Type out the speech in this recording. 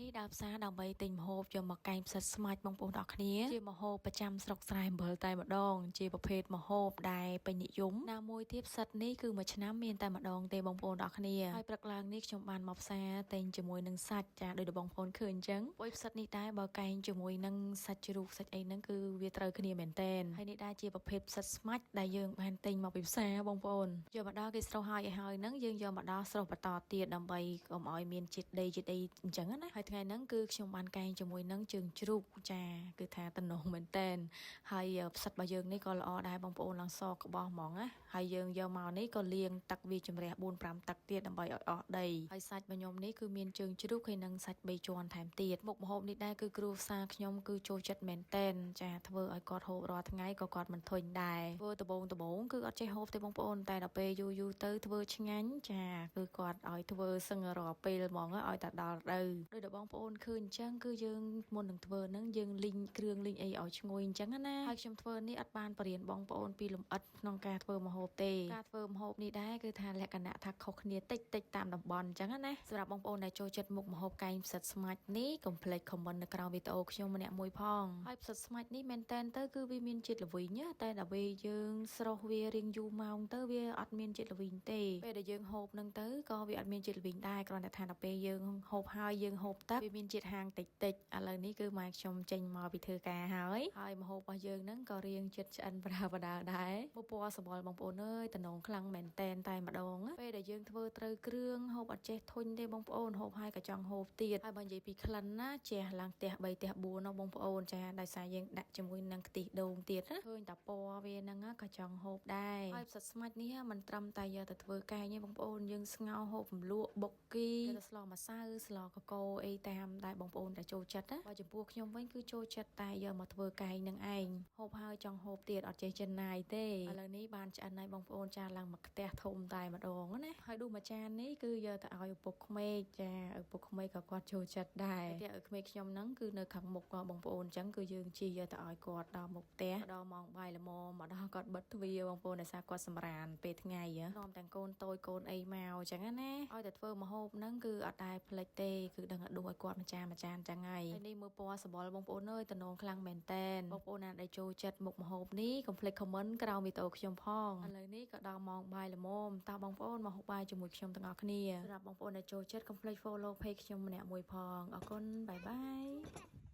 នេះដើរផ្សារដើម្បីទិញម្ហូបយកមកកែងផ្សិតស្មាច់បងប្អូនអរគ្នាជាម្ហូបប្រចាំស្រុកស្រែអំបិលតែម្ដងជាប្រភេទម្ហូបដែលពេញនិយមណាមួយទៀតផ្សិតនេះគឺមួយឆ្នាំមានតែម្ដងទេបងប្អូនអរគ្នាហើយព្រឹកឡើងនេះខ្ញុំបានមកផ្សារទិញជាមួយនឹងសាច់ចាដោយបងប្អូនឃើញអញ្ចឹងពុយផ្សិតនេះដែរបើកែងជាមួយនឹងសាច់ជ្រូកសាច់អីហ្នឹងគឺវាត្រូវគ្នាមែនតែនហើយនេះដែរជាប្រភេទផ្សិតស្មាច់ដែលយើងបានទិញមកពីផ្សារបងប្អូនយកមកដល់គេស្រុះហើយហ្នឹងយើងយកមកដល់ស្រុះបន្តទៀតដើម្បីកុំឲ្យមានជាតិដីអញ្ចឹងណាហើយថ្ងៃហ្នឹងគឺខ្ញុំបានកែងជាមួយនឹងជើងជ្រូកចាគឺថាតំណងមែនតែនហើយផ្សិតរបស់យើងនេះក៏ល្អដែរបងប្អូនឡើងសក្បោះហ្មងណាហើយយើងយកមកនេះក៏លាងទឹកវាជំរះ 4-5 ទឹកទៀតដើម្បីឲ្យអស់ដីហើយសាច់របស់ខ្ញុំនេះគឺមានជើងជ្រូកហើយនឹងសាច់3ជាន់ថែមទៀតមុខម្ហូបនេះដែរគឺគ្រួសារខ្ញុំគឺចូលចិត្តមែនតែនចាធ្វើឲ្យគាត់ហូបរាល់ថ្ងៃក៏គាត់មិនធុញដែរធ្វើដបងគឺអត់ចេះហូបទេបងប្អូនតែដល់ពេលយូរទៅធ្វើឆ្ងាញ់ចាគឺគាត់ឲ្យធ្វើសឹងរាល់ពេលហ្មងឲ្យតែដល់ទៅដោយបងប្អូនឃើញអញ្ចឹងគឺយើងមុននឹងធ្វើហ្នឹងយើងលីងគ្រឿងលីងអីឲ្យឈ្ងុយអញ្ចឹងណាហើយខ្ញុំធ្វើនេះអត់បានបរៀនបងប្អូនពីលំអិតក្នុងការធ្វើម្ហូបទេការធ្វើម្ហូបនេះដែរគឺថាលក្ខណៈថាខុសគ្នាតិចតាមតំបន់អញ្ចឹងណាសម្រាប់បងប្អូនដែលចូលចិត្តមុខម្ហូបកែងផ្សិតស្មាច់នេះកុំភ្លេចខមមិននៅក្រោមវីដេអូខ្ញុំម្នាក់មួយផងហើយផ្សិតស្មាច់នេះមែនតែនទៅគឺវាមានជាតិល្វីងតែដល់ពេលយើងស្រុះវារៀងយូរម៉ោងទៅវាអត់មានជាតិល្វីងទេពេលដែលយើងហូបហ្នឹងទៅក៏វាអត់មានជាតិល្វីងដែរគ្រាន់តែថាដល់ពេលយើងហូបហើយយើងហូបទឹកវាមានជាតិហាងតិចឥឡូវនេះគឺម៉ែខ្ញុំចេញមកពីធ្វើការហើយម្ហូបរបស់យើងហ្នឹងក៏រៀងចិត្តឆ្អិនបដាដែរពណ៌សបល់បងប្អូនអើយតំណងខ្លាំងមែនតែនតែម្ដងពេលដែលយើងធ្វើត្រូវគ្រឿងហូបអត់ចេះធុញទេបងប្អូនហូបហើយក៏ចង់ហូបទៀតហើយបើនិយាយពីក្លិនណាជះឡើងផ្ទះ3ផ្ទះ4បងប្អូនចាដោយសារយើងដាក់ជាមួយនឹងខ្ទិះដូងទៀតណាឃើញតែពណ៌វាហ្នឹងក៏ចង់ហូបដែរហើយផ្សិតស្មាច់នេះមិនត្រឹមតែយកទៅធ្វើកែងទេបងប្អូនយើងស្ងោរហូបរំលក់បុកគីស្លម្សៅស្លកកូរអីតាមដែលបងប្អូនដែលចូលចិត្តណាបើចំពោះខ្ញុំវិញគឺចូលចិត្តតែយកមកធ្វើកែងនឹងឯងហូបហើយចង់ហូបទៀតអត់ចេះចិនណាយទេឥឡូវនេះបានឆ្អិនហើយបងប្អូនចាឡើងមកផ្ទះធំតែម្ដងណាហើយដួសមួយចាននេះគឺយកទៅឲ្យឪពុកក្មេកចាឪពុកក្មេកក៏គាត់ចូលចិត្តដែរផ្ទះឪក្មេកខ្ញុំហ្នឹងគឺនៅខាងមុខបងប្អូនអញ្ចឹងគឺយើងជិះយកទៅឲ្យគាត់ដល់មុខផ្ទះដល់ម៉ោងបាយល្មមមកដល់គាត់បិទទ្វារបងប្អូនដោយសារគាត់សម្រានពេលថ្ងៃនាំទាំងកូនតូចកូនអីមកអញ្ចឹងណាឲ្យតែធ្វើម្ហូបហ្នឹងគឺអត់ដែរភ្លេចទេគឺដឹងឲ្យដួសឲ្យគាត់មួយចានអញ្ចឹងហើយនេះមើលពណ៌សបល់បងប្អូនអើយតំណងខ្លាំងមែនតែនបងប្អូនណាដែលចូលចិត្តមុខម្ហូបនេះកុំភ្លេចខមមិនក្រោមវីដេអូខ្ញុំផងឥឡូវនេះក៏ដល់ម៉ោងបាយល្មមតើបងប្អូនមកហូបបាយជាមួយខ្ញុំទាំងអស់គ្នាសម្រាប់បងប្អូនដែលចូលចិត្តកុំភ្លេច follow page ខ្ញុំម្នាក់មួយផងអរគុណបាយបាយ